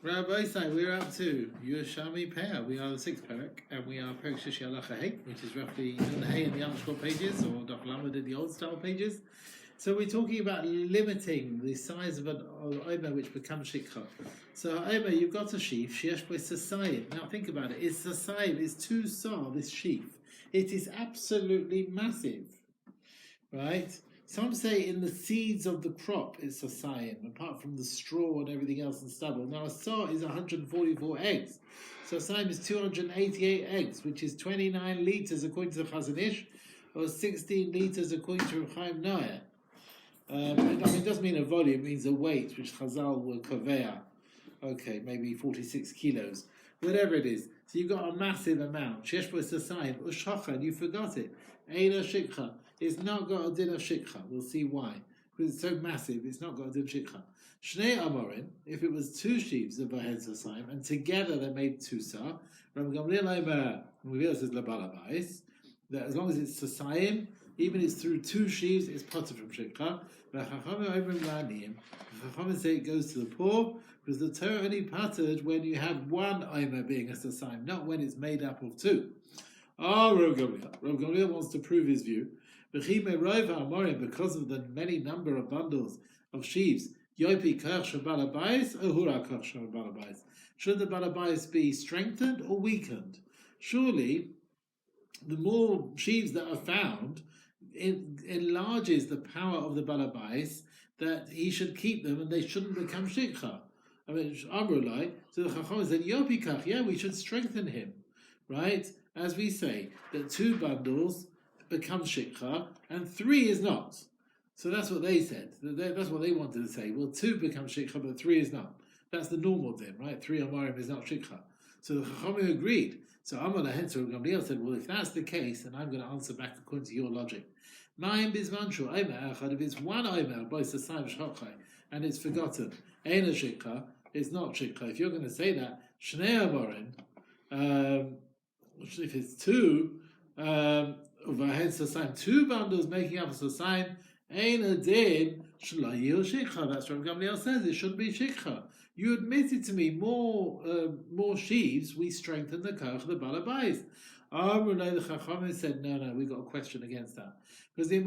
Rabbi say we're up to Yerushalmi Peah. We are the sixth parak, and we are parak Shishi Halacha Hey, which is roughly in the Hey in the Amishkot pages, or Daf Lamed in the old style pages. So we're talking about limiting the size of an omer which becomes shikha. So omer, you've got a sheaf, sheesh by sasayim. Now think about it. It's sasayim. It's 2 sar. This sheaf. It is absolutely massive, right? Some say in the seeds of the crop it's a sasayim, apart from the straw and everything else and stubble. Now a sar is 144 eggs. So a sasayim is 288 eggs, which is 29 liters according to the Chazon Ish, or 16 liters according to Chaim. It doesn't mean a volume, it means a weight, which Chazal will kaveh. Okay, maybe 46 kilos. Whatever it is. So you've got a massive amount. Shesh bo sasayim, ushachad, you forgot it. Eina shikha. It's not got a din of shikha. We'll see why. Because it's so massive, it's not got a din of shikha. Shnei amorin, if it was 2 sheaves of Vahed Sasayim, and together they made 2 sar, Rabbi Gamliel Omer, says Labalabais, that as long as it's Sasayim, even if it's through 2 sheaves, it's potter from shikha. But Chachamim say it goes to the poor, because the Torah only pattered when you have 1 omer being a Sasayim, not when it's made up of 2. Rav Gamliel wants to prove his view. Because of the many number of bundles of sheaves, should the balabais be strengthened or weakened? Surely, the more sheaves that are found, it enlarges the power of the balabais that he should keep them and they shouldn't become shikha. So the Chacham said, yeah, we should strengthen him, right? As we say, that 2 bundles become shikha and 3 is not. So that's what they said. That's what they wanted to say. Well, 2 become shikha, but 3 is not. That's the normal din, right? 3 amarim is not shikha. So the Chachamim agreed. So Amar Lahensor Gamliel said, well, if that's the case, then I'm going to answer back according to your logic. Ma'im bizmanshu omer echad. If it's 1 omer by sasayim shachai and it's forgotten, eina shikha, it's not shikha. If you're going to say that, shnei amarim, if it's 2, Vahed Sasayim, 2 bundles making up a Sasayim, ain't a din, Shlayil Shikha. That's what Gamliel says, it should be Shikha. You admitted to me more sheaves, we strengthen the Koch, the Balabais. The Chachamim said, no, we got a question against that. Because the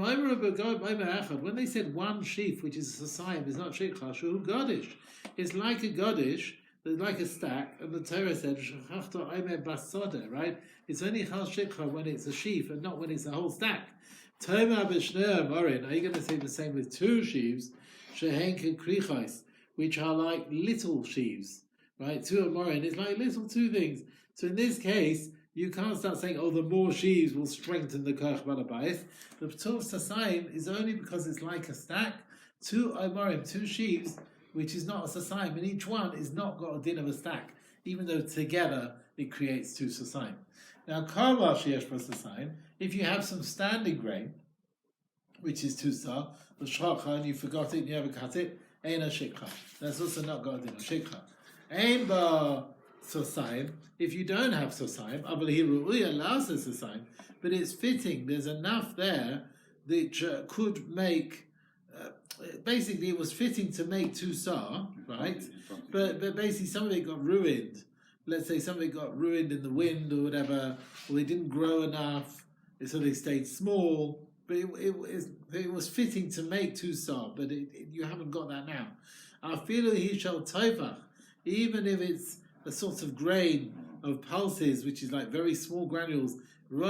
when they said 1 sheaf, which is a Sasayim, is not Shikha, Shu Godish. It's like a Godish, like a stack, and the Torah said, right? It's only chal shikha when it's a sheaf and not when it's a whole stack. Toma b'shnei amorin. Are you going to say the same with 2 sheaves? Shehenke krichais, which are like little sheaves, right? 2 amorin is like little 2 things. So in this case, you can't start saying, the more sheaves will strengthen the koch balabais. The p'tur of sasayim is only because it's like a stack. 2 amorim, 2 sheaves, which is not a sasayim, and each one is not got a din of a stack, even though together it creates 2 sasayim. Now, karma sheyesh sasayim, if you have some standing grain, which is 2 sar, the shachar, and you forgot it and you never cut it, ain't a shikha. That's also not got a din of shikha. Ain ba sasayim, if you don't have sasayim, abalihi allows the sasayim, but it's fitting, there's enough there that could make. Basically, it was fitting to make 2 sar, right? But basically, some of it got ruined. Let's say some of it got ruined in the wind or whatever, or they didn't grow enough, so they stayed small. But it was fitting to make 2 sar, but you haven't got that now. Afilu hi shel tovach, even if it's a sort of grain of pulses, which is like very small granules. You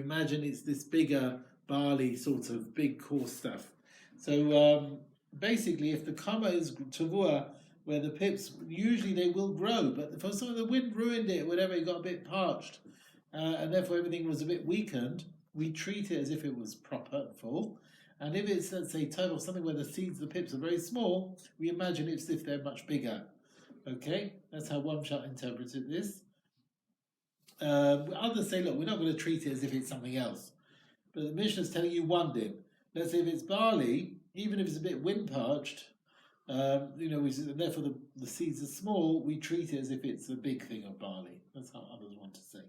imagine it's this bigger barley, sort of big coarse stuff. So basically, if the kama is tavua, where the pips, usually they will grow, but for some of the wind ruined it, whatever, it got a bit parched, and therefore everything was a bit weakened, we treat it as if it was proper and full. And if it's, let's say, total, something where the seeds, the pips are very small, we imagine it's as if they're much bigger. Okay? That's how one shall interpret this. Others say, look, we're not going to treat it as if it's something else. But the Mishnah is telling you 1 din. Let's say if it's barley, even if it's a bit wind parched, therefore the seeds are small, we treat it as if it's a big thing of barley. That's how others want to say.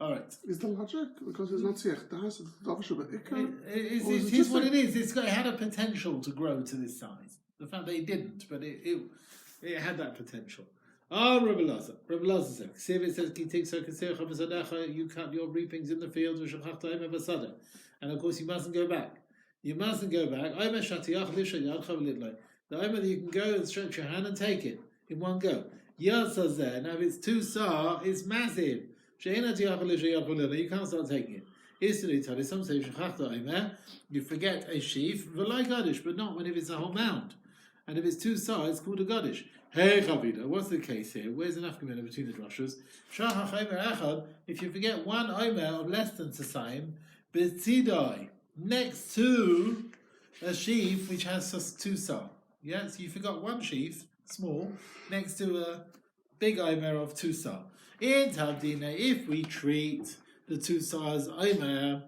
All right. Is the logic? Because it's not siech das, it's it is what it is. It had a potential to grow to this size. The fact that he didn't, but it had that potential. Oh, Rabbi Lazar said, it says, you cut your reapings in the fields, and of course you mustn't go back. You mustn't go back. The Omer that you can go and stretch your hand and take it in one go. Now if it's too sar, it's massive. You can't start taking it. Some say you forget a sheaf, but not when if it's a whole mound. And if it's too sar, it's called a gadish. Hey Chavida, what's the case here? Where's the nafkamina between the drushes? If you forget one omer of less than Sasaim, B'tzidai, next to a sheaf which has just 2 sar. Yeah, so you forgot one sheaf, small, next to a big omer of 2 sar. In Tabdina, if we treat the 2 sars omer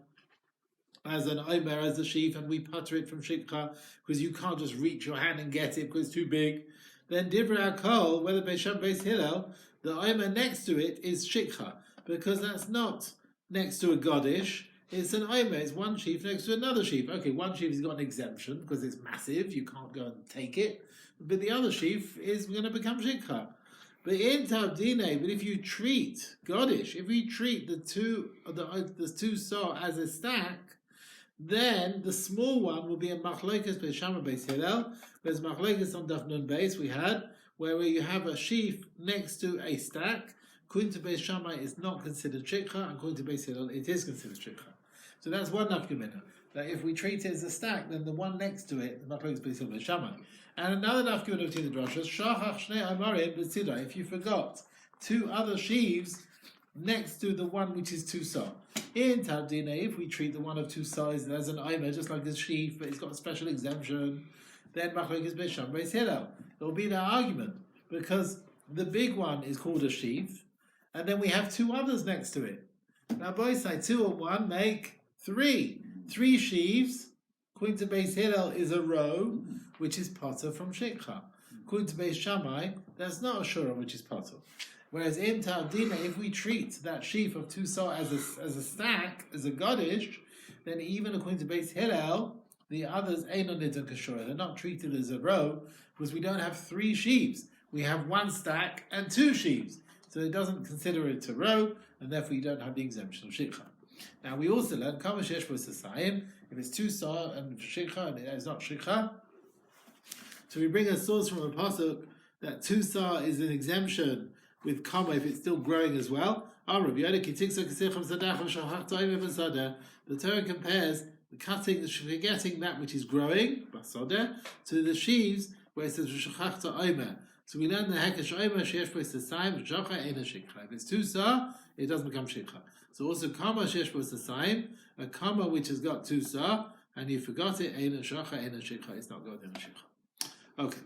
as an omer, as a sheaf, and we putter it from shikha, because you can't just reach your hand and get it because it's too big, then Divrei HaKol, whether Beisham Beis Hillel, the omer next to it is shikha, because that's not next to a godish, it's an omer, it's one sheaf next to another sheaf. Okay, one sheaf has got an exemption because it's massive, you can't go and take it, but the other sheaf is going to become shikha. But in Tabdine, but if you treat godish, if we treat the two sar as a stack, then the small one will be a machlokes Beisham Beis Hillel. There's machlokes on Daf Nun Beis we had, where you have a sheaf next to a stack. According to Beis Shammai, it's not considered shikha, and according to Beis Hillel, it is considered shikha. So that's one nafkamina. That if we treat it as a stack, then the one next to it, the machlokes Beis Hillel Beis Shammai. And another nafkamina between the drashas, shachach shnei amarim b'tzida. If you forgot 2 other sheaves next to the one which is 2 sar. In Tabdina, if we treat the one of 2 sars as an omer, just like a sheaf, but it's got a special exemption, then machlokes Beisham Beis Hillel. There will be no argument, because the big one is called a sheaf, and then we have 2 others next to it. Now both say 2 and 1 make 3. 3 sheaves, according to Beis Hillel, is a row, which is potter from shikha. According to Beis Shammai, that's not a shura, which is potter. Whereas in Tabdina, if we treat that sheaf of 2 sar as a stack, as a godish, then even according to Beis Hillel, the others ain't nidon kashura. They're not treated as a row, because we don't have 3 sheaves. We have 1 stack and 2 sheaves. So it doesn't consider it a row, and therefore you don't have the exemption of shikha. Now we also learn kama shesh b'sasayim, if it's 2 sar and shikha, and it's not shikha. So we bring a source from a pasuk that 2 sar is an exemption with kama if it's still growing as well. The Torah compares the cutting, forgetting that which is growing, to the sheaves where it says v'shachachta omer. So we learn the hekesh omer sheyesh b'sasayim v'shacha eina shikha. If it's 2 sar, it doesn't become shikha. So also kama sheyesh b'sasayim, a kama which has got 2 sar, and you forgot it, eina shacha eina shikha. It's not going in a shikha. Okay.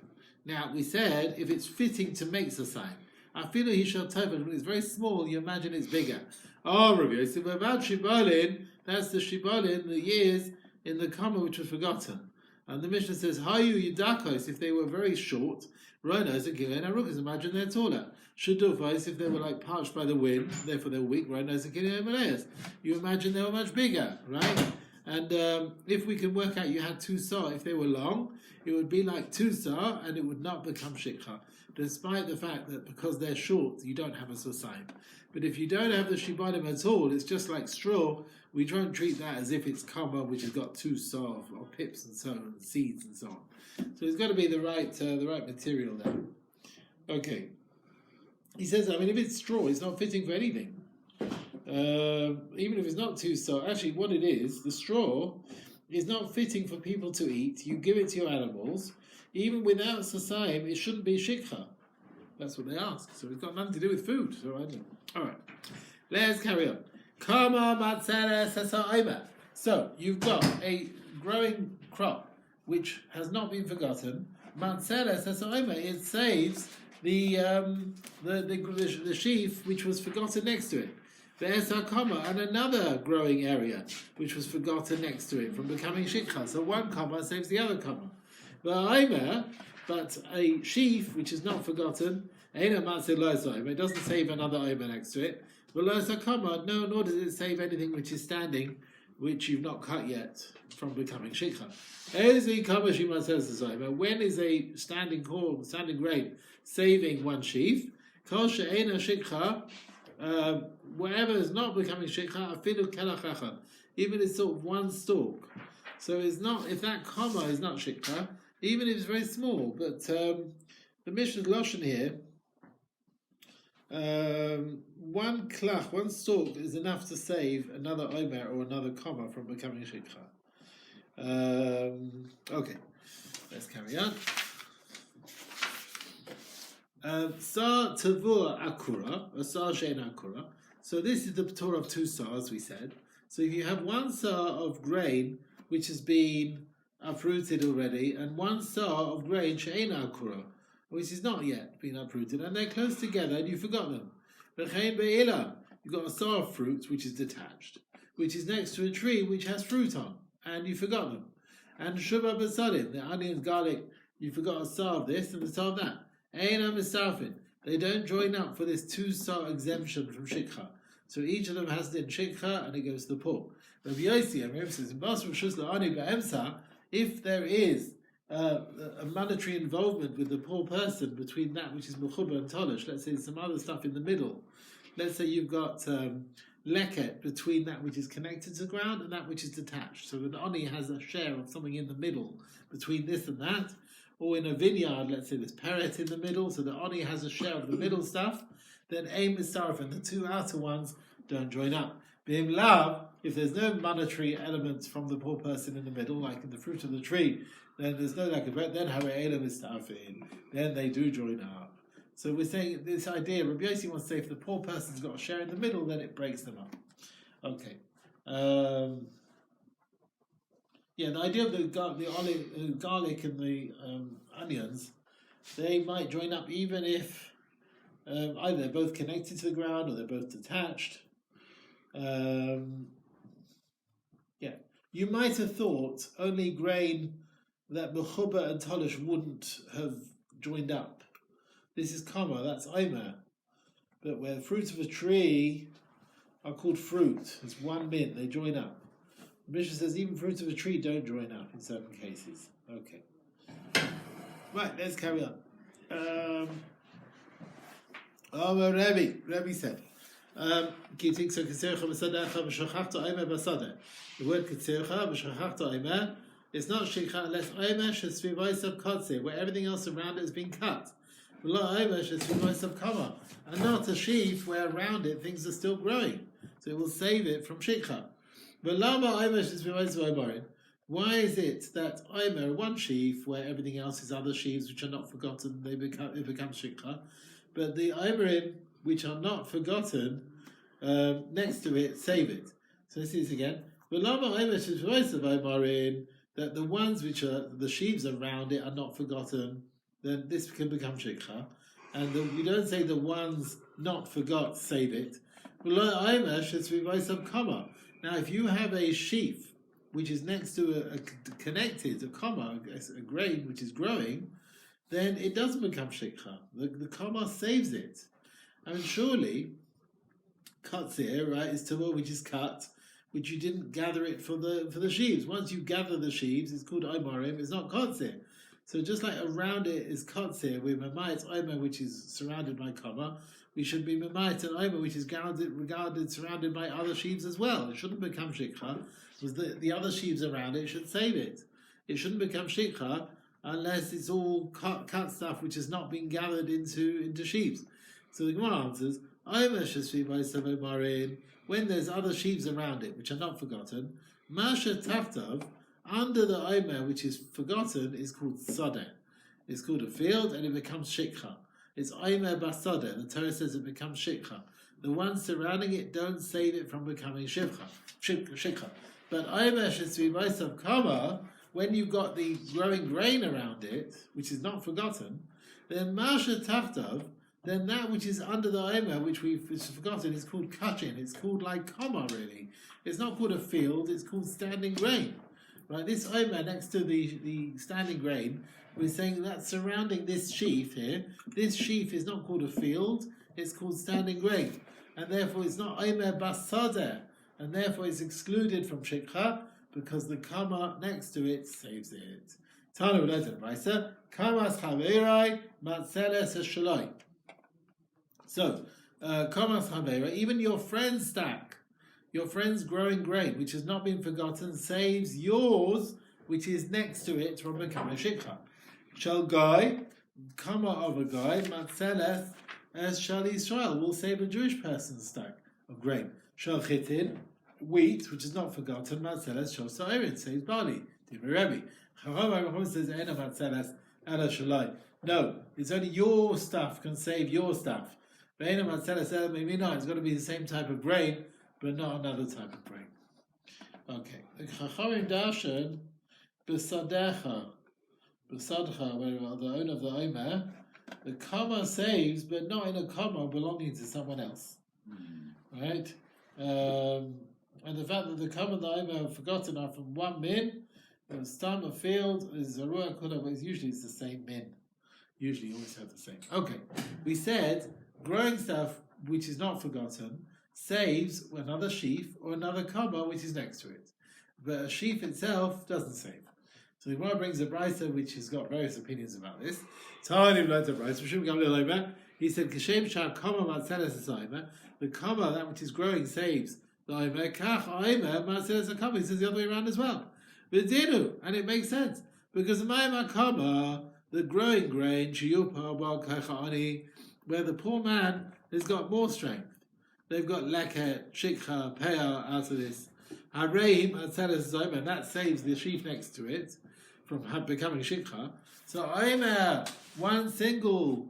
Now we said if it's fitting to make sasayim. I feel he shall tell when it's very small, you imagine it's bigger. Oh, Rabbi Yosef, about shibolin, that's the shibolin, the years in the kama which was forgotten. And the Mishnah says, Hayu yidakos, if they were very short, ronos and kilei arukas, imagine they're taller. Shudufos, if they were like parched by the wind, therefore they're weak, ronos and kilei arukas. You imagine they were much bigger, right? And if we can work out you had 2 sar, if they were long, it would be like 2 sar, and it would not become shikha, despite the fact that because they're short, you don't have a sasayim. But if you don't have the shibadim at all, it's just like straw, we don't treat that as if it's kama, which has got 2 sar, or pips and so on, and seeds and so on. So it's got to be the right material there. Okay. He says, I mean, if it's straw, it's not fitting for anything. Even if it's not 2 sar, actually what it is, the straw is not fitting for people to eat. You give it to your animals. Even without sasayim, it shouldn't be shikha. That's what they ask. So it's got nothing to do with food. So I don't know. All right. Let's carry on. So you've got a growing crop which has not been forgotten. It saves the sheaf which was forgotten next to it. There's a comma and another growing area which was forgotten next to it from becoming shikha. So one comma saves the other comma. But a sheaf which is not forgotten, it doesn't save another omer next to it. No, nor does it save anything which is standing which you've not cut yet, from becoming shikha. When is a standing grain saving one sheaf? Wherever is not becoming shikha, even it's sort of one stalk. So it's not, if that comma is not shikha, even if it's very small. But the Mishnah's Lashon here, one klach, one stalk is enough to save another omer or another comma from becoming shikha. Okay, let's carry on. Sar tavur akura, a sar shein akura. So this is the Torah of two sars, we said. So if you have one sar of grain which has been uprooted already, and one sar of grain shein akura, which is not yet been uprooted, and they're close together, and you forgot them. You've got a sar of fruit which is detached, which is next to a tree which has fruit on, and you forgot them. And shubha basalim, the onions, garlic, you forgot a sar of this and a sar of that. Eina misarfin, they don't join up for this two sar exemption from shikha. So each of them has the shikha and it goes to the poor. Rabbi Yossi, says, if there is a monetary involvement with the poor person between that which is mechuba and tolish, let's say some other stuff in the middle. Let's say you've got leket between that which is connected to the ground and that which is detached. So an oni has a share of something in the middle between this and that. Or in a vineyard, let's say there's peret in the middle, so the oni has a share of the middle stuff. Then aim is sarf, and the two outer ones don't join up. B'im lav, if there's no monetary elements from the poor person in the middle, like in the fruit of the tree, then there's no lack of bread. Then ha'elam is sarfin. Then they do join up. So we're saying this idea. Rabbi Yossi wants to say if the poor person's got a share in the middle, then it breaks them up. Okay. The idea of the garlic and the onions, they might join up even if either they're both connected to the ground or they're both detached. You might have thought only grain that mechuba and tolish wouldn't have joined up. This is comma, that's omer. But where fruits of a tree are called fruit, it's one min, they join up. The Mishnah says even fruits of a tree don't join up in certain cases. Okay. Right, let's carry on. Rebbe said, the word ketzircha, it's not shikha unless omer shesvivoisav kotze, where everything else around it has been cut. And not a sheaf where around it things are still growing. So it will save it from shikha. Why is it that omer, one sheaf, where everything else is other sheaves which are not forgotten, it becomes shikha, but the omerim which are not forgotten, next to it, save it. So let's see this again. That the ones which are the sheaves around it are not forgotten, then this can become shikha. And we don't say the ones not forgot, save it. Now, if you have a sheaf which is next to a comma, a grain which is growing, then it doesn't become shikha. The comma saves it. I mean, surely, katzir, right, is tavor which is cut, which you didn't gather it for the sheaves. Once you gather the sheaves, it's called omarim, it's not katzir. So just like around it is katzir, with mamayit omer, which is surrounded by comma, we should be mamayit and omer, which is regarded surrounded by other sheaves as well. It shouldn't become shikha, because the other sheaves around it should save it. It shouldn't become shikha unless it's all cut stuff which has not been gathered into sheaves. So the Gemara answers, when there's other sheaves around it which are not forgotten, Masha Taftav, under the omer which is forgotten, is called sadeh. It's called a field and it becomes shikha. It's omer basadeh. The Torah says it becomes shikha. The ones surrounding it don't save it from becoming shikha. But omer shesvivasav kama, when you've got the growing grain around it, which is not forgotten, then Masha Taftav, then that which is under the omer, which is forgotten, is called kachin. It's called like comma, really. It's not called a field, it's called standing grain. Right, this omer next to the standing grain, we're saying that surrounding this sheaf here, this sheaf is not called a field, it's called standing grain. And therefore it's not omer basadeh, and therefore it's excluded from shikha because the comma next to it saves it. Tanu letter brisa kamas chaverai matzeles shalai. So, kamas chaverai, even your friend's stack, your friend's growing grain, which has not been forgotten, saves yours, which is next to it, from becoming shikha. Shall guy, comma of a guy, matzeles as shall Israel, will save a Jewish person's stack of grain. Shall chitin, wheat, which is not forgotten, matzeles shall sa'irin, saves barley. Rebbe. Harav says, "Ena matzeles ala shalai." No, it's only your stuff can save your stuff. But ena matzeles ala mimina, it's got to be the same type of grain, but not another type of grain. Okay. Chaim darshan b'sadecha, where the owner of the omer, the comma saves, but not in a comma belonging to someone else. Right? And the fact that the comma and the omer have forgotten are from one min, from stam a field, is zarua kula, but usually it's the same min. Usually you always have the same. Okay. We said growing stuff which is not forgotten saves another sheaf or another comma which is next to it. But a sheaf itself doesn't save. So the Gemara brings a brisa which has got various opinions about this. He said, "Kashem shah comma matzeles ha'omer." The comma, that which is growing, saves the omer. Kach omer matzeles ha'komma. He says the other way around as well. V'dinu, and it makes sense because the ma'im comma, the growing grain, shiyupa bar kachani, where the poor man has got more strength. They've got leket, shikha, peah out of this. Hareim matzeles ha'omer, and that saves the sheaf next to it from becoming shikha. So omer, one single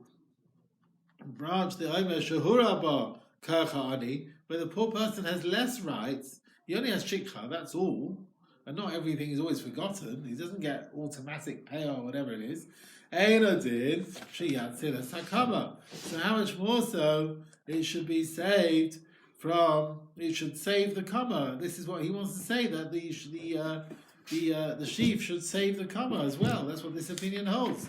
branch, the omer shahura bar kachani, where the poor person has less rights. He only has shikha, that's all. And not everything is always forgotten. He doesn't get automatic pay or whatever it is. Einodin sheyatzilas hakama. So how much more so it should be saved from? It should save the kama. This is what he wants to say, that the sheaf should save the kama as well. That's what this opinion holds.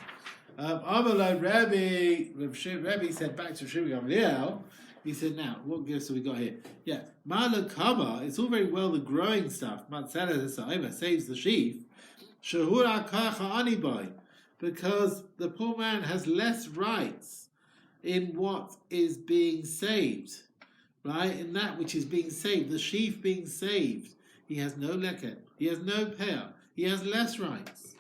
Amalai Rabbi said back to Shimon Gamliel. He said, now, what gifts have we got here? Yeah, Mala Kama, it's all very well the growing stuff, Matzeles saves the sheaf, Shahura Kacha Anibai, because the poor man has less rights in what is being saved, right? In that which is being saved, the sheaf being saved, he has no leket, he has no peah, he has less rights.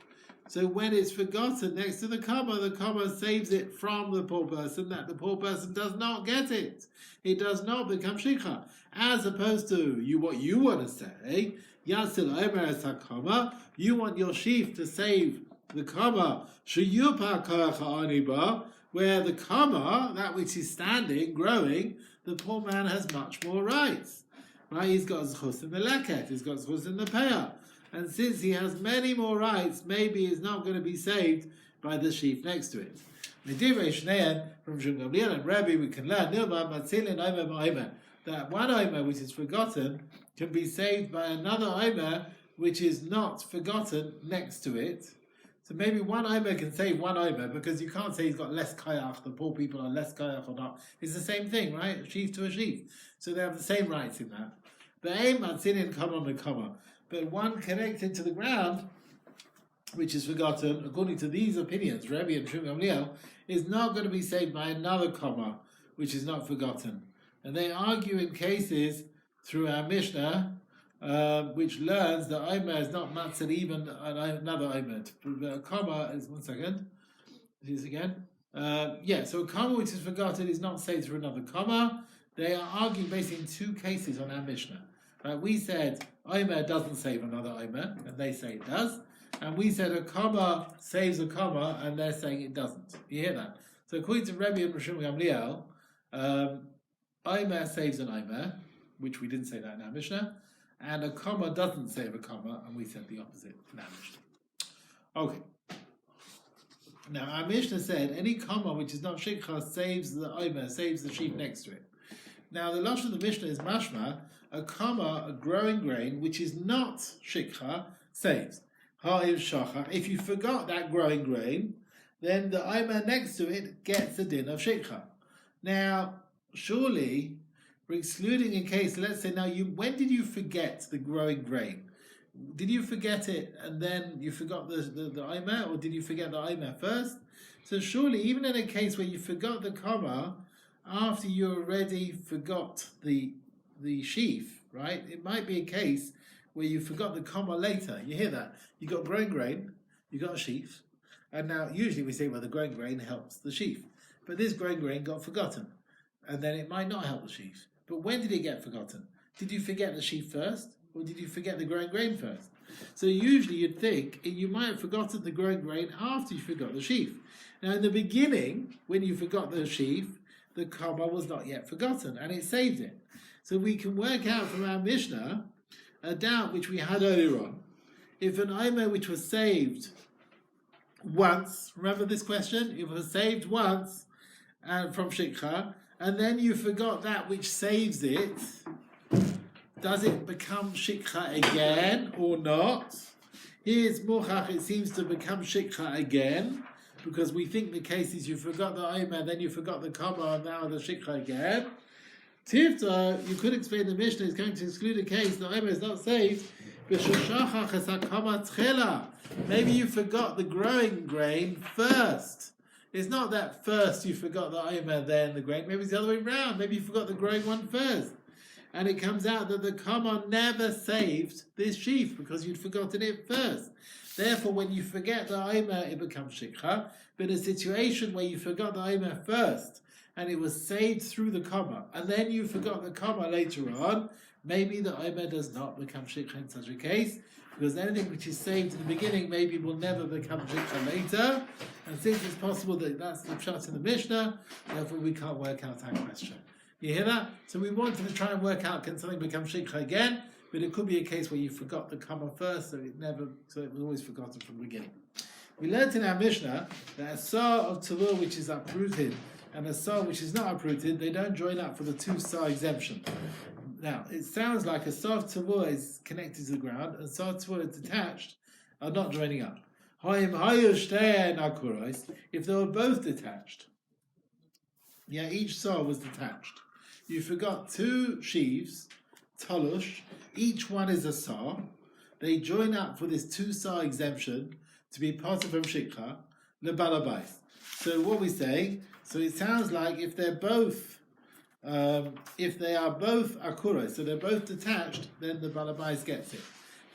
So when it's forgotten next to the comma saves it from the poor person, that the poor person does not get it. It does not become shikha. As opposed to what you want to say, Yasil Omer es hakama, you want your sheaf to save the comma, sheyupa koach ha'aniba, where the comma, that which is standing, growing, the poor man has much more rights. Right? He's got zchus in the leket, he's got zchus in the peah. And since he has many more rights, maybe he's not going to be saved by the sheaf next to it. From Shimon Gamliel and Rabbi, we can learn that one omer which is forgotten can be saved by another omer which is not forgotten next to it. So maybe one omer can save one omer, because you can't say he's got less kayach, the poor people are less kayach or not. It's the same thing, right? A sheaf to a sheaf. So they have the same rights in that. But aim matzilin kama mekama. But one connected to the ground, which is forgotten, according to these opinions, Rabbi and Shimon Gamliel, is not going to be saved by another comma, which is not forgotten. And they argue in cases through our Mishnah, which learns that Omer is not matzah even another Omer. A comma is, one second, this again. So a comma which is forgotten is not saved through another comma. They are arguing basically in two cases on our Mishnah. We said Omer doesn't save another Omer, and they say it does. And we said a comma saves a comma, and they're saying it doesn't. You hear that? So according to Rabbi and Shimon Gamliel, Omer saves an Omer, which we didn't say that in our Mishnah, and a comma doesn't save a comma, and we said the opposite in our Mishnah. Okay. Now our Mishnah said any comma which is not shikha saves the Omer, saves the sheep next to it. Now the lashon of the Mishnah is mashma, a comma, a growing grain, which is not shikha, saves. If you forgot that growing grain, then the omer next to it gets the din of shikha. Now, surely, We're excluding in case, let's say now, when did you forget the growing grain? Did you forget it and then you forgot the Aimer, or did you forget the Aimer first? So surely, even in a case where you forgot the comma after you already forgot the sheaf, right? It might be a case where you forgot the comma later. You hear that? You got growing grain, you got a sheaf, and now usually we say, well, the growing grain helps the sheaf. But this growing grain got forgotten, and then it might not help the sheaf. But when did it get forgotten? Did you forget the sheaf first, or did you forget the growing grain first? So usually you'd think you might have forgotten the growing grain after you forgot the sheaf. Now in the beginning, when you forgot the sheaf, the comma was not yet forgotten, and it saved it. So we can work out from our Mishnah a doubt which we had earlier on. If an Aimer which was saved once, remember this question? If it was saved once from Shikha, and then you forgot that which saves it, does it become Shikha again or not? Here's Mochach, it seems to become Shikha again, because we think the case is you forgot the Aimer, then you forgot the comma, and now the Shikha again. Tifta, you could explain the Mishnah is going to exclude a case the Aimer is not saved. Maybe you forgot the growing grain first. It's not that first you forgot the Aimer, then the grain. Maybe it's the other way around. Maybe you forgot the growing one first. And it comes out that the comma never saved this sheaf because you'd forgotten it first. Therefore, when you forget the Aimer, it becomes Shikha. But in a situation where you forgot the Aimer first, and it was saved through the comma, and then you forgot the comma later on, maybe the Aimer does not become Shikha in such a case, because anything which is saved in the beginning maybe will never become Shikha later, and since it's possible that that's the pshat in the Mishnah, therefore we can't work out that question. You hear that? So we wanted to try and work out, can something become Shikha again, but it could be a case where you forgot the comma first, so it was always forgotten from the beginning. We learned in our Mishnah that a saw of Tavur which is uprooted and a saw which is not uprooted, they don't join up for the two saw exemption. Now, it sounds like a saw of Tavur is connected to the ground and saw of Tavur is detached are not joining up. If they were both detached, each saw was detached. You forgot two sheaves, talush, each one is a saw. They join up for this two saw exemption to be part of Shikha, the balabais. So what we say, so it sounds like if they are both akuros, so they're both detached, then the balabais gets it.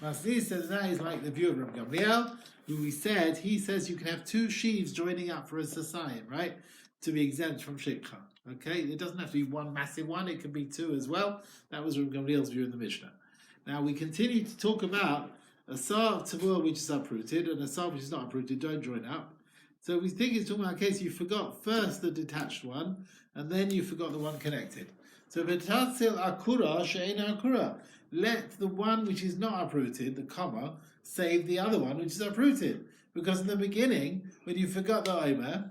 Masechet says that is like the view of Rabbi Gamliel, who he says you can have two sheaves joining up for a sasayim, right, to be exempt from Shikha. Okay, it doesn't have to be one massive one; it can be two as well. That was Rabbi Gamliel's view in the Mishnah. Now we continue to talk about a saw of Tavur which is uprooted and a saw which is not uprooted don't join up. So we think it's talking about a case you forgot first the detached one and then you forgot the one connected. So v'tatzil akura she'ein akura. Let the one which is not uprooted, the comma, save the other one which is uprooted. Because in the beginning, when you forgot the Aimer,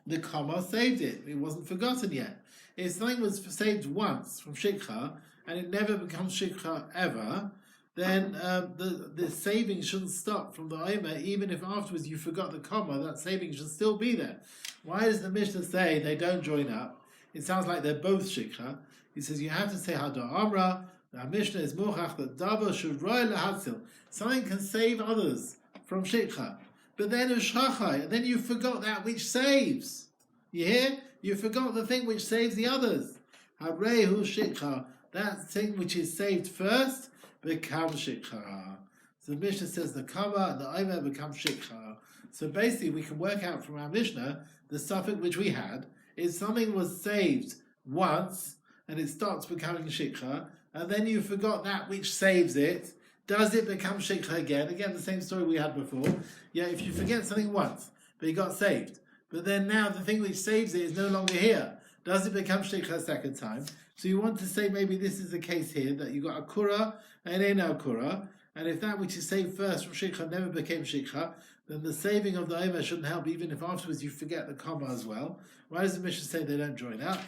the comma saved it. It wasn't forgotten yet. If something was saved once from Shikha and it never becomes Shikha ever, then the saving shouldn't stop from the Aimer, even if afterwards you forgot the comma, that saving should still be there. Why does the Mishnah say they don't join up? It sounds like they're both Shikha. He says you have to say Hadar Amra. The Mishnah is Mochach that Davar should roy lehatzil. Something can save others from Shikha. But then Ushachai, and then you forgot that which saves. You hear? You forgot the thing which saves the others. Habrehu Shikha, that thing which is saved first, becomes Shikha. So the Mishnah says the Kama and the Aimer become Shikha. So basically we can work out from our Mishnah, the suffix which we had, is something was saved once, and it starts becoming Shikha, and then you forgot that which saves it. Does it become Shikha again? Again, the same story we had before. If you forget something once, but it got saved, but then now the thing which saves it is no longer here, does it become Shikha a second time? So you want to say maybe this is the case here, that you got Akura and Ena Akura, and if that which is saved first from Shikha never became Shikha, then the saving of the Aimer shouldn't help, even if afterwards you forget the comma as well. Why does the Mishnah say they don't join up?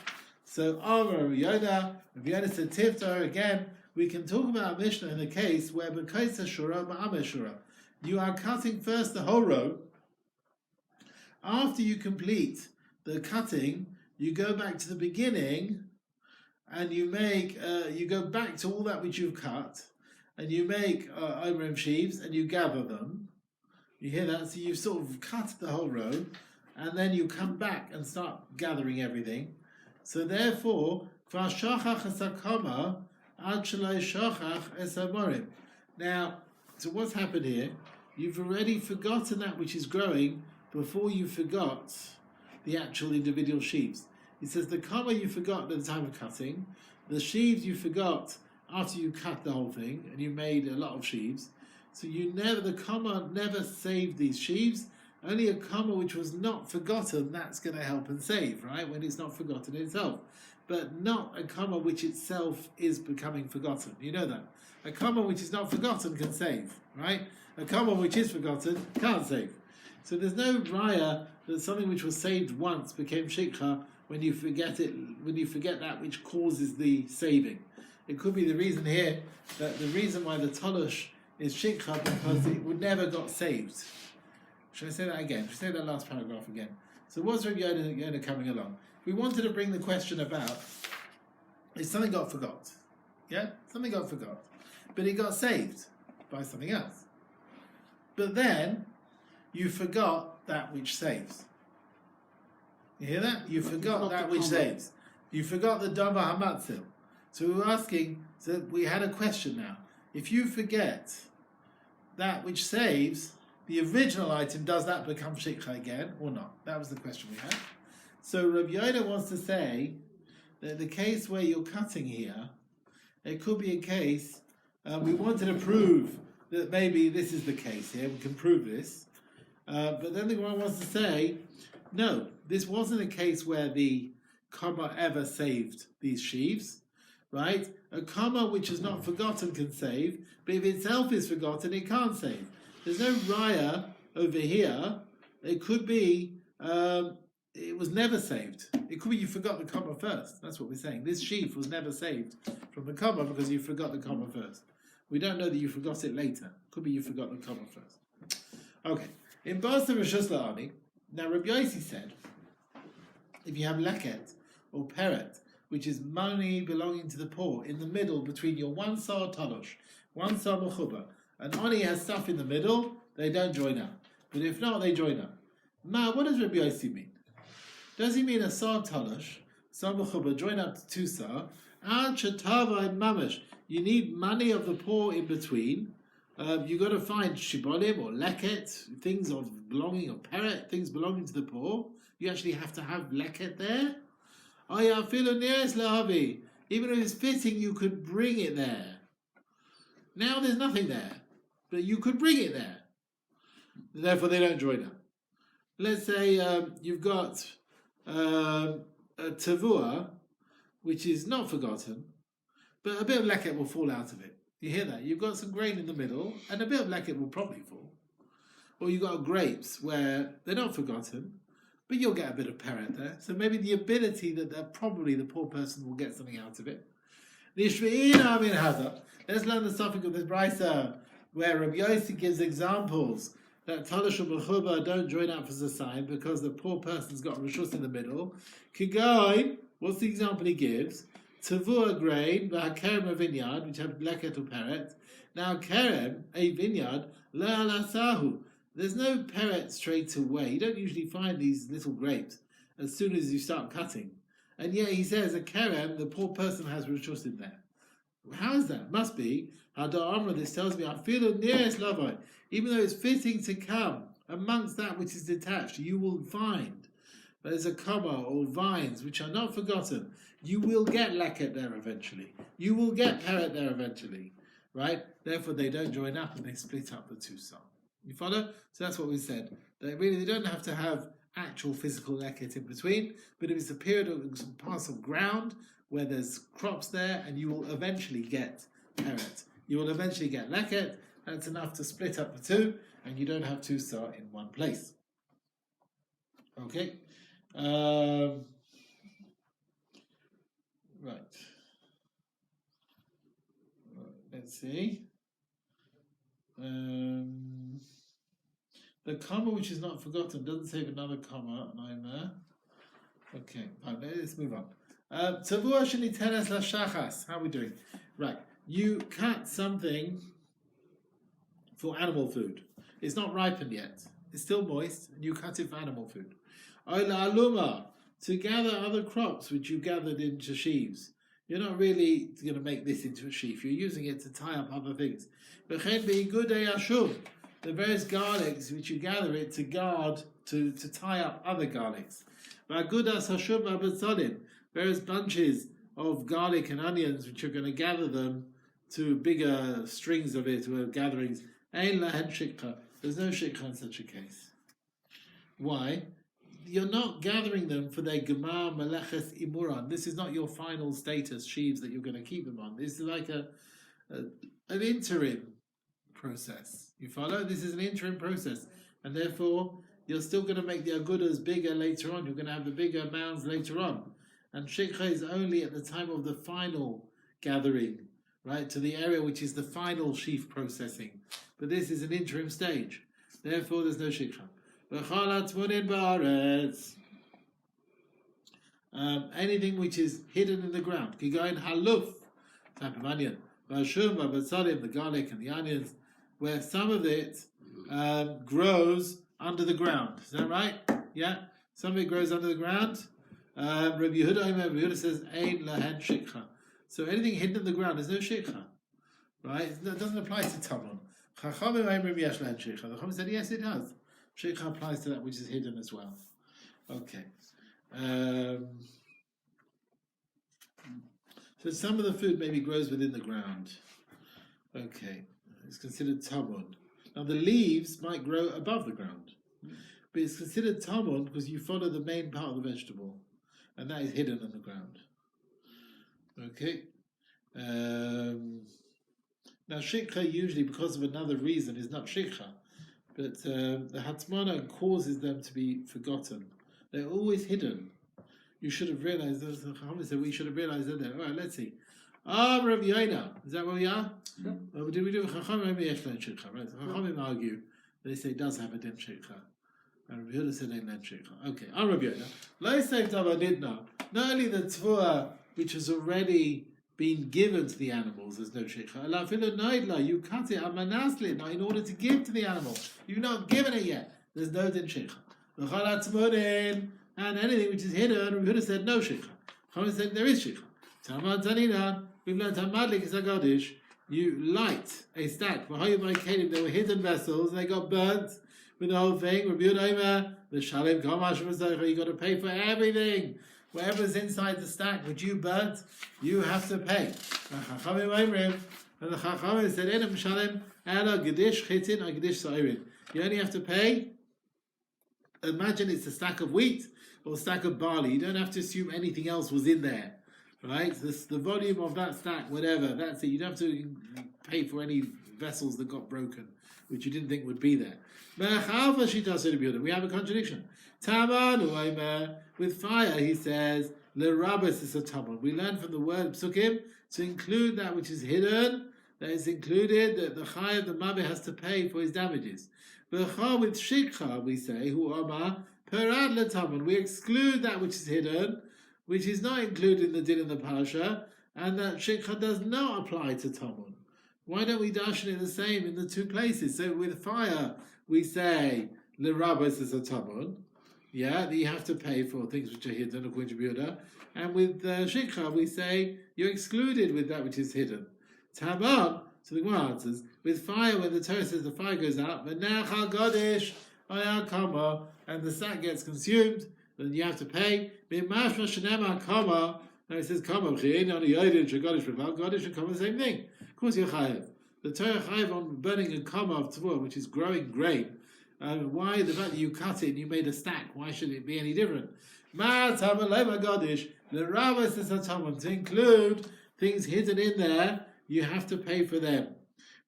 So Amar Rabbi Yoda said Tiftar again. We can talk about a Mishnah in a case where B'kaisa Shura Ma'ameh Shura. You are cutting first the whole row. After you complete the cutting, you go back to the beginning and you make, you go back to all that which you've cut, and you make Omerim sheaves, and you gather them. You hear that? So you've sort of cut the whole row, and then you come back and start gathering everything. So therefore, now, so what's happened here? You've already forgotten that which is growing before you forgot the actual individual sheaves. It says the kama you forgot at the time of cutting, the sheaves you forgot after you cut the whole thing, and you made a lot of sheaves. So the kama never saved these sheaves. Only a kama which was not forgotten, that's going to help and save, right? When it's not forgotten itself. But not a kama which itself is becoming forgotten. You know that. A kama which is not forgotten can save, right? A kama which is forgotten can't save. So there's no raya that something which was saved once became shikha when you forget it, when you forget that which causes the saving. It could be the reason here that the reason why the tolush is shikha because it would never got saved. Should I say that again? Should I say that last paragraph again? So what's Rabbi Yonah coming along? We wanted to bring the question about if something got forgot. Yeah? Something got forgot. But it got saved by something else. But then you forgot that which saves. You hear that? You forgot that which saves. You forgot the Dava Hamatzil. So we were asking, so we had a question now. If you forget that which saves, the original item, does that become shikha again or not? That was the question we had. So Rabbi Yoda wants to say that the case where you're cutting here, it could be a case, we wanted to prove that maybe this is the case here, we can prove this. But then the one wants to say, no, this wasn't a case where the comma ever saved these sheaves, right? A comma which is not forgotten can save, but if itself is forgotten, it can't save. There's no raya over here. It could be it was never saved. It could be you forgot the comma first. That's what we're saying. This sheaf was never saved from the comma because you forgot the comma first. We don't know that you forgot it later. Could be you forgot the comma first. Okay. In Basa Rishus La'ani, now Rabbi Yossi said, if you have leket or peret, which is money belonging to the poor, in the middle between your one sar talosh, one sar mechuba, and Oni has stuff in the middle, they don't join up. But if not, they join up. Now, what does Rabbi Yossi mean? Does he mean a sar talosh, sar mechuba, join up to two sar, and shetavai mamash, you need money of the poor in between. You've got to find shibolim or leket, things of belonging, or peret, things belonging to the poor. You actually have to have leket there. Even if it's fitting, you could bring it there. Now there's nothing there, but you could bring it there. Therefore, they don't join up. Let's say you've got a tavua, which is not forgotten, but a bit of leket will fall out of it. You hear that? You've got some grain in the middle, and a bit of leket will probably fall. Or you've got grapes where they're not forgotten, but you'll get a bit of peret there. So maybe the ability that probably the poor person will get something out of it. Let's learn the suffix of this brisa, where Rabbi Yossi gives examples that Talosh and Mechuba don't join up as a sign because the poor person's got Rishus in the middle. Kigai, what's the example he gives? Tavua grain, kerem a vineyard, which have leket or peret. Now kerem, a vineyard, la alasahu. There's no peret straight away. You don't usually find these little grapes as soon as you start cutting. And yet he says a kerem, the poor person has rishus in there. How is that? Must be Hadar Amra. This tells me I feel a nearest lavai. Even though it's fitting to come amongst that which is detached, you will find there's a kama or vines which are not forgotten. You will get leket there eventually. You will get peret there eventually, right? Therefore, they don't join up and they split up the two sons. You follow? So that's what we said. They don't have to have actual physical leket in between, but if it's a period of some parts of ground where there's crops there, and you will eventually get peret. You will eventually get leket. That's enough to split up the two, and you don't have two sar in one place. Okay. Right. Let's see. The comma which is not forgotten doesn't save another comma, Naima. Okay, fine, let's move on. Tavua shenitenes lashachas. How are we doing? Right. You cut something for animal food. It's not ripened yet. It's still moist, and you cut it for animal food. Oila aluma, to gather other crops which you gathered into sheaves. You're not really going to make this into a sheaf. You're using it to tie up other things. The various garlics which you gather it to guard, to tie up other garlics. Various bunches of garlic and onions which you're going to gather them to bigger strings of it, or gatherings. There's no shikha in such a case. Why? You're not gathering them for their gemar meleches imuran. This is not your final status sheaves that you're going to keep them on. This is like an interim process. You follow? This is an interim process, and therefore you're still going to make the agudas bigger later on. You're going to have the bigger mounds later on, and shikha is only at the time of the final gathering, right, to the area which is the final sheaf processing. But this is an interim stage. Therefore, there's no shikha. Anything which is hidden in the ground. Kigoin haluf, type of onion. The garlic and the onions, where some of it grows under the ground. Is that right? Yeah? Some of it grows under the ground. Rabbi Yehuda says, Ein lahen shikha. So anything hidden in the ground, there's no shikha. Right? It doesn't apply to tamon. The Chacham said, yes, it does. Shikha applies to that which is hidden as well. Okay. So some of the food maybe grows within the ground. Okay. It's considered tamon. Now the leaves might grow above the ground. But it's considered tamon because you follow the main part of the vegetable. And that is hidden in the ground. Okay. Now shikha usually, because of another reason, is not shikha. But the hatmana causes them to be forgotten. They're always hidden. You should have realized, the Chaim said we should have realized that there. All right, let's see. Rav Yoina. Is that where we are? Yeah. Did we do Chacham shikha? Right. Chachamim argue. They say it does have a din shikha. And Rav Yehuda said ain't len shikha. Okay. Rav Yoina. Lo seif tava nidna. Not only the tvua which has already been given to the animals, there's no shikha. You cut it amanasli, now in order to give to the animal. You've not given it yet. There's no din shikha. And anything which is hidden, Rabbi Yehuda said no shikha. Chaim said there is shikha. Tamad Zanina, we've learned Tamadlik is Agadish. You light a stack. They were hidden vessels and they got burnt with the whole thing. Rabbi Yehuda, the Shalim Kamash, you got to pay for everything. Whatever's inside the stack which you burnt, you have to pay. And the Chachamim said, you only have to pay. Imagine it's a stack of wheat or a stack of barley. You don't have to assume anything else was in there. Right? The volume of that stack, whatever, that's it. You don't have to pay for any vessels that got broken, which you didn't think would be there. We have a contradiction. With fire, he says, L'rabas is a tamon. We learn from the word psukim to include that which is hidden, that is included, that the Chaim, the Mabeh, has to pay for his damages. With shikha, we say, hu amar, perad letamon. We exclude that which is hidden, which is not included in the din in the parasha, and that shikha does not apply to tamon. Why don't we darshan it the same in the two places? So with fire, we say, L'rabas is a tamon. Yeah, that you have to pay for things which are hidden according to Yehuda. And with shikha, we say you're excluded with that which is hidden. Taban, so the Gemara answers, with fire, when the Torah says the fire goes out, and the sack gets consumed, then you have to pay. Now it says kama, Gadish and kama, the same thing. Of course you're chayiv. The Torah chayiv on burning a kama of tzvua, which is growing grain. Why the fact that you cut it and you made a stack? Why should it be any different? To include things hidden in there, you have to pay for them,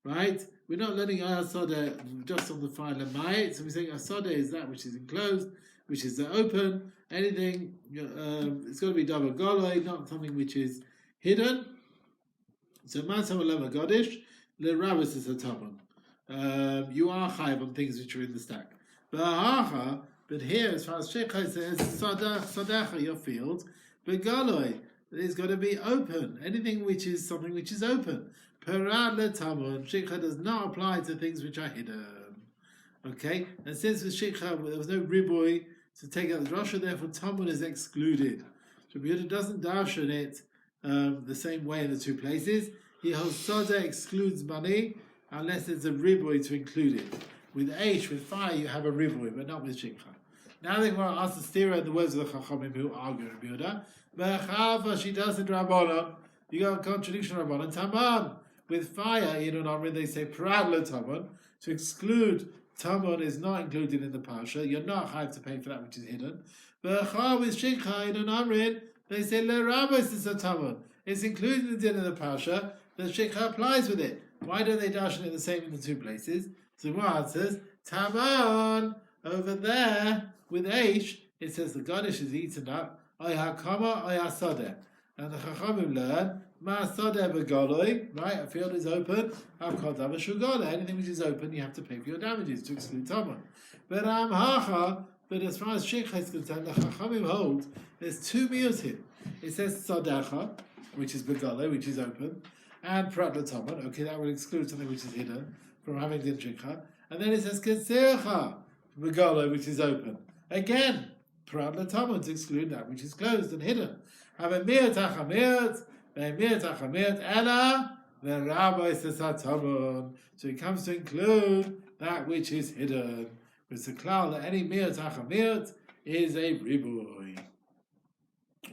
right? We're not letting asada just on the fire lemait. So we're saying asada is that which is enclosed, which is open. Anything, it's got to be double goloi, not something which is hidden. So matam lema gadish, l'rabas is a tamon. You are chayiv on things which are in the stack. But here, as far as Shekha says, Sadacha, your field, but Galoi, it's got to be open. Anything which is something which is open. Perad letamon, shikha does not apply to things which are hidden. Okay? And since with shikha there was no riboy to take out the drasha, therefore tamun is excluded. Rabbi Yehuda doesn't darshan it the same way in the two places. He holds Soda excludes money unless there's a riboy to include it. With H, with fire, you have a riboy, but not with shikha. Now they want to ask the stira in the words of the Chachamim who argue Rabbi Yehuda. B'chava, she does it Rabbanon. You got a contradiction of Rabbanon. Taman, with fire, in an Amrin, they say Parad lo Taman. To exclude Taman is not included in the Pasha. You're not hired to pay for that which is hidden. B'chava, with shikha, in an Amrin, they say Le Rabbis is a Taman. It's included in the din of the Pasha. The shikha applies with it. Why don't they darshan it the same in the two places? So what answers? Taman, over there, with H, it says the garnish is eaten up. Ayah kama, ayah sadeh. And the Chachamim learn, ma sadeh begaloi, right? A field is open. Avkadav shugala. Anything which is open, you have to pay for your damages to exclude Taman. But as far as shikha is concerned, the Chachamim hold there's two meals here. It says sadecha, which is begaloi, which is open, and prat Taman. Okay, that will exclude something which is hidden from having the shikha. And then it says kesircha, begaloi, which is open. Again, prat Taman to exclude that which is closed and hidden. Have a mir tachamirt, ella, the rabbi says Taman. So it comes to include that which is hidden. It's a cloud that any mir tachamirt is a riboy.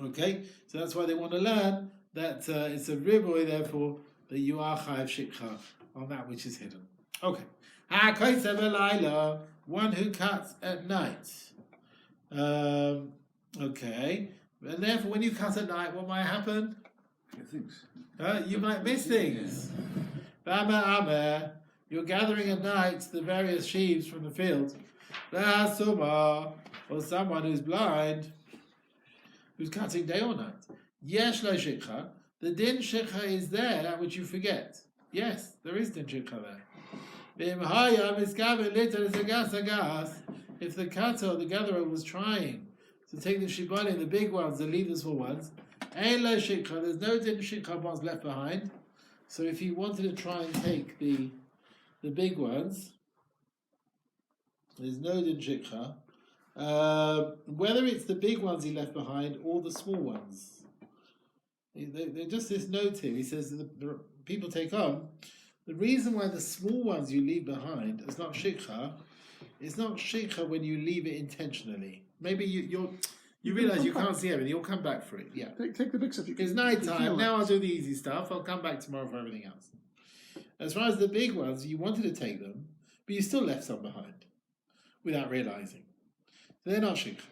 Okay, so that's why they want to learn that it's a riboy, therefore that you are chayav shikha on that which is hidden. Okay, one who cuts at night. Okay, and therefore when you cut at night, what might happen? You might miss things. You're gathering at night the various sheaves from the field. Or someone who's blind, who's cutting day or night. Yesh lo shikha. The din shikha is there, that which you forget. Yes, there is din shikha there. If the cutter or the gatherer was trying to take the shibalim, the big ones, and leave the small ones, there's no din shikha ones left behind. So if he wanted to try and take the big ones, there's no din shikha. Whether it's the big ones he left behind or the small ones. They're just this note here. He says the people take on. The reason why the small ones you leave behind is not shikha. It's not shikha when you leave it intentionally. Maybe you realize you can't see everything. You'll come back for it. Yeah. Take the big stuff. It's night time. Now I'll do the easy stuff. I'll come back tomorrow for everything else. As far as the big ones, you wanted to take them, but you still left some behind without realizing. So they're not shikha.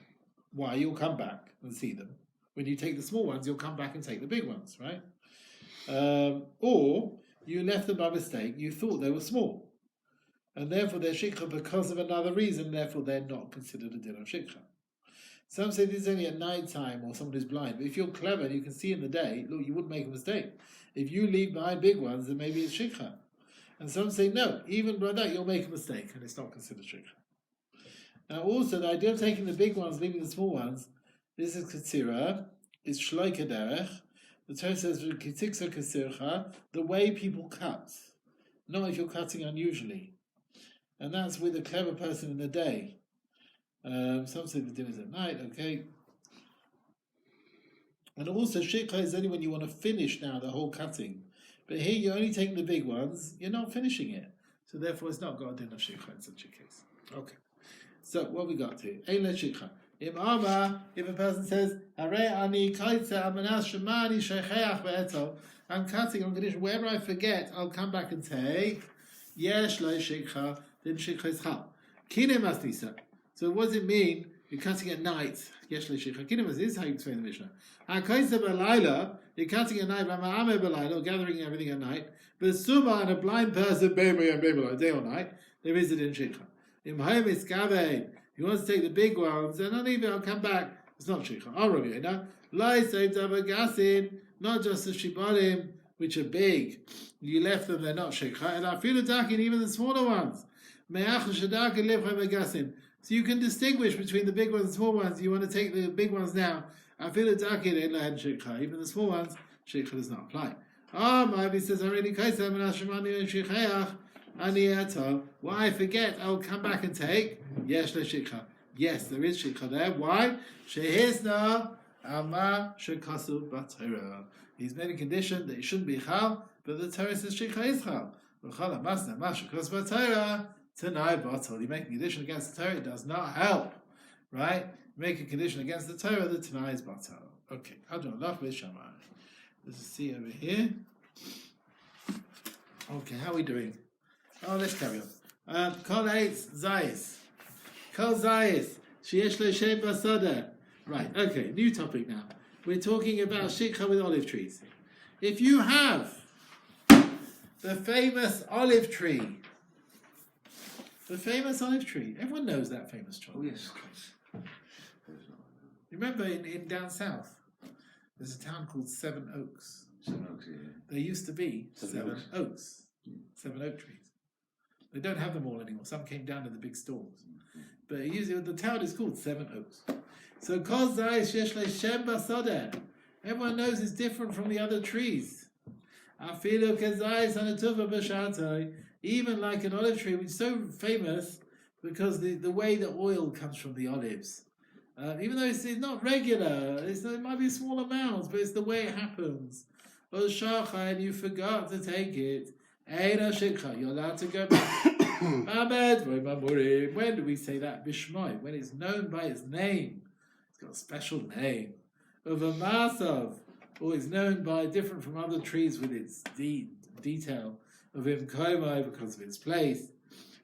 Why? You'll come back and see them. When you take the small ones, you'll come back and take the big ones, right? Or you left them by mistake. You thought they were small. And therefore they're shikha because of another reason. Therefore they're not considered a din of shikha. Some say this is only at night time or someone who's blind. But if you're clever and you can see in the day, look, you wouldn't make a mistake. If you leave behind big ones, then maybe it's shikha. And some say no, even by that you'll make a mistake and it's not considered shikha. Now also the idea of taking the big ones, leaving the small ones, this is katsira, is shloika derech. The Torah says the way people cut, not if you're cutting unusually. And that's with a clever person in the day. Some say the din is at night, okay. And also shikha is only when you want to finish now the whole cutting. But here you're only taking the big ones, you're not finishing it. So therefore it's not got a din of shikha in such a case. Okay. So what we got to? Eile shikha. If a person says, I'm cutting on condition, wherever I forget, I'll come back and take. Yesh lo shikha, then shikha is chal. Kine masnisa. So what does it mean? You're cutting at night. Yesh lo shikha. Kine masnisa. This is how you explain the Mishnah. You're cutting at night, or gathering everything at night. But suma and a blind person, day or night, there is it in shikha. He wants to take the big ones, and I'll leave it, I'll come back. It's not shikha. I'll review it now. Not just the shibalim, which are big. You left them, they're not shikha. And I feel attacking even the smaller ones. So you can distinguish between the big ones and small ones. You want to take the big ones now. I feel it's even the small ones, shikha does not apply. Maybe says already what I forget, I'll come back and take. Yes, there is shikha there. Why? He's made a condition that it shouldn't be chal, but the Torah says shikha is chal. Tonight, you make a condition against the Torah, it does not help. Right? Make a condition against the Torah, the Tanai is batal. Okay. Let's see over here. Okay, how are we doing? Oh, let's carry on. Kol Zayis. Kol Zayis. Sheyesh lo shem basada. Right, okay, new topic now. We're talking about shikha with olive trees. If you have the famous olive tree, everyone knows that famous tree. Oh, yes, of course. Remember in down south, there's a town called Seven Oaks. Seven Oaks, yeah. There used to be seven oaks. 7 oak trees. They don't have them all anymore. Some came down to the big storms. But usually the town is called 7 Oaks. So Kol Zayis sheyesh lo shem basada. Everyone knows it's different from the other trees. Afilu kezayis hanatufa b'shatoi. Even like an olive tree, which is so famous because the way the oil comes from the olives. Even though it's not regular, it might be small amounts, but it's the way it happens. Or shachai, and you forgot to take it. Eina shikha, you're allowed to go back. When do we say that? Bishmoi, when it's known by its name. It's got a special name. Of a masav, or it's known by different from other trees with its detail. Of imkomai, because of its place.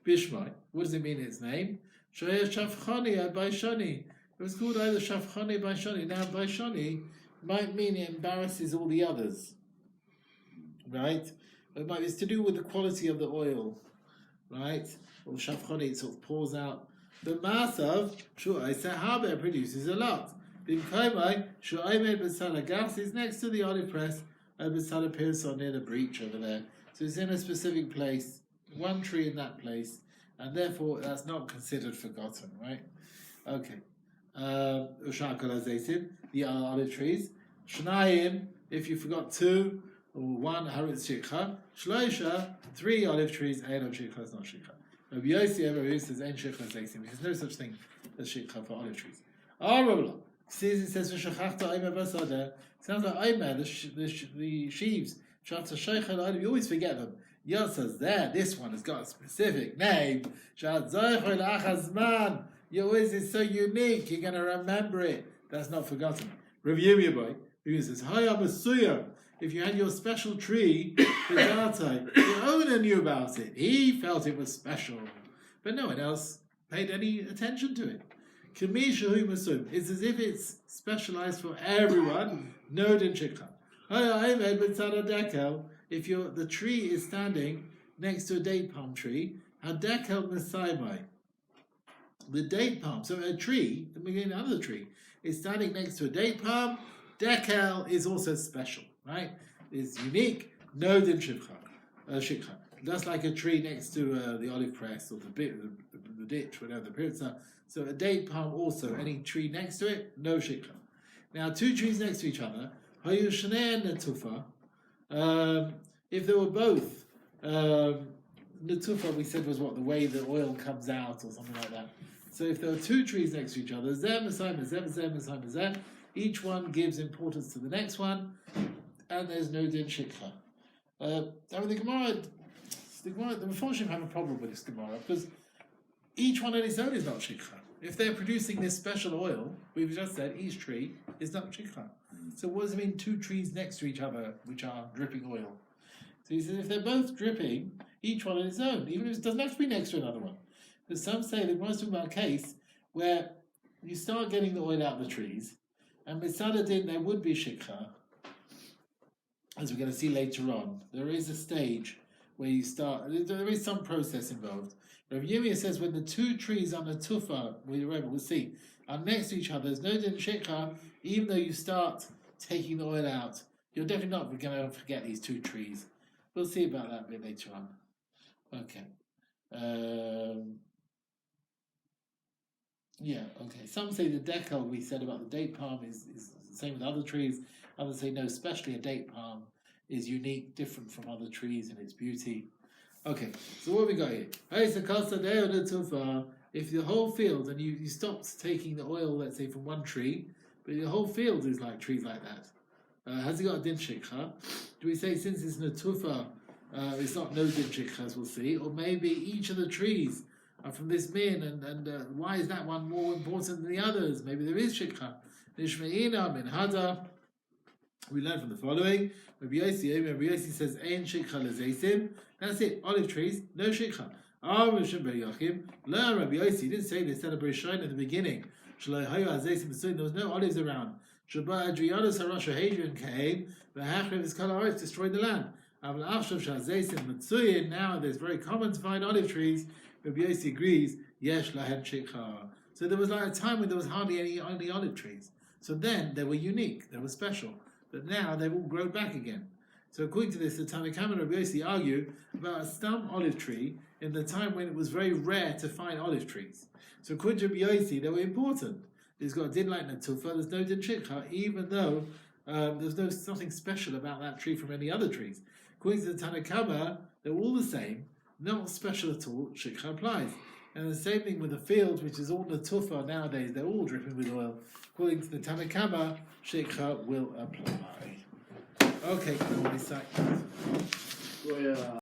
Bishmoi, what does it mean its name? Shoyesh shafchani baishani. It was called either shafchani baishani. Now baishani might mean it embarrasses all the others. Right? It's to do with the quality of the oil. Right? Or shafchani, it sort of pours out. The masav, shu'ai sahaba, produces a lot. Bimkomai, shu'ai made b'sala gas is next to the olive press, and b'sala pirson near the breach over there. So it's in a specific place, one tree in that place, and therefore that's not considered forgotten, right? Okay. The olive trees. Shnayim, if you forgot 2, or 1, haritz shikha. Shloisha, 3 olive trees, 8 of shikha is not shikha. Rabbi Yossi ever says, ain't shikha zeisim, because there's no such thing as shikha for olive trees. It says, sounds like Omer, the sheaves. You always forget them. Yod says there, this one has got a specific name. Yours is so unique, you're going to remember it. That's not forgotten. Review your boy. He says, if you had your special tree, the owner knew about it. He felt it was special. But no one else paid any attention to it. It's as if it's specialized for everyone. No din shikha. If the tree is standing next to a date palm tree, hadekel mesaimai. The date palm, so a tree, another tree, is standing next to a date palm. Dekel is also special, right? It's unique. No din shikha. Just like a tree next to the olive press or the ditch, whatever the periods are. So a date palm also, any tree next to it, no shikha. Now 2 trees next to each other. If they were both natufa, we said was what the way the oil comes out or something like that. So if there are 2 trees next to each other, each one gives importance to the next one, and there's no din shikha. The Mefarshim have a problem with this Gemara because each one on its own is not shikha. If they're producing this special oil, we've just said each tree is not shikha. So what does it mean 2 trees next to each other which are dripping oil? So he says if they're both dripping, each one on its own, even if it doesn't have to be next to another one. Because some say that one's talking about a case where you start getting the oil out of the trees, and mitzadadin there would be shikha, as we're going to see later on. There is a stage where you start, there is some process involved. Rav Yirmiyah says when the 2 trees on the tufa, we'll see, are next to each other, there's no din shikha, even though you start taking the oil out. You're definitely not going to forget these 2 trees. We'll see about that a bit later on. Okay. Yeah, okay. Some say the decal we said about the date palm is the same with other trees. Others say no, especially a date palm is unique, different from other trees in its beauty. Okay, so what have we got here? If the whole field, and you stopped taking the oil, let's say, from one tree, but the whole field is like trees like that. Has it got a din shikha? Do we say since it's natufa, it's not no din shikha, as we'll see, or maybe each of the trees are from this min, and why is that one more important than the others? Maybe there is shikha. Nishmeina min hada. We learn from the following. Rabbi Yossi says, "Ein shikha lezeisim." That's it. Olive trees, no shikha. Rabbi Yossi didn't say this. Said a Bereshit in the beginning. There was no olives around. Adrianus Harash Hadrian came. The Hachrev is Kol destroyed the land. Now there's very common to find olive trees. Rabbi Yossi agrees. Yesh lahem shikha. So there was like a time when there was hardly any olive trees. So then they were unique. They were special. But now they've all grown back again. So according to this, the Tanakhama and Rabbi Yossi argue about a stump olive tree in the time when it was very rare to find olive trees. So according to Rabbi Yossi, they were important. It's got a din like natufa, there's no din shikha, even though there's nothing special about that tree from any other trees. According to the Tanakhama, they're all the same, not special at all, shikha applies. And the same thing with the field, which is all natufa nowadays, they're all dripping with oil. According to the Tanakhama, shikha will apply. Okay, my side.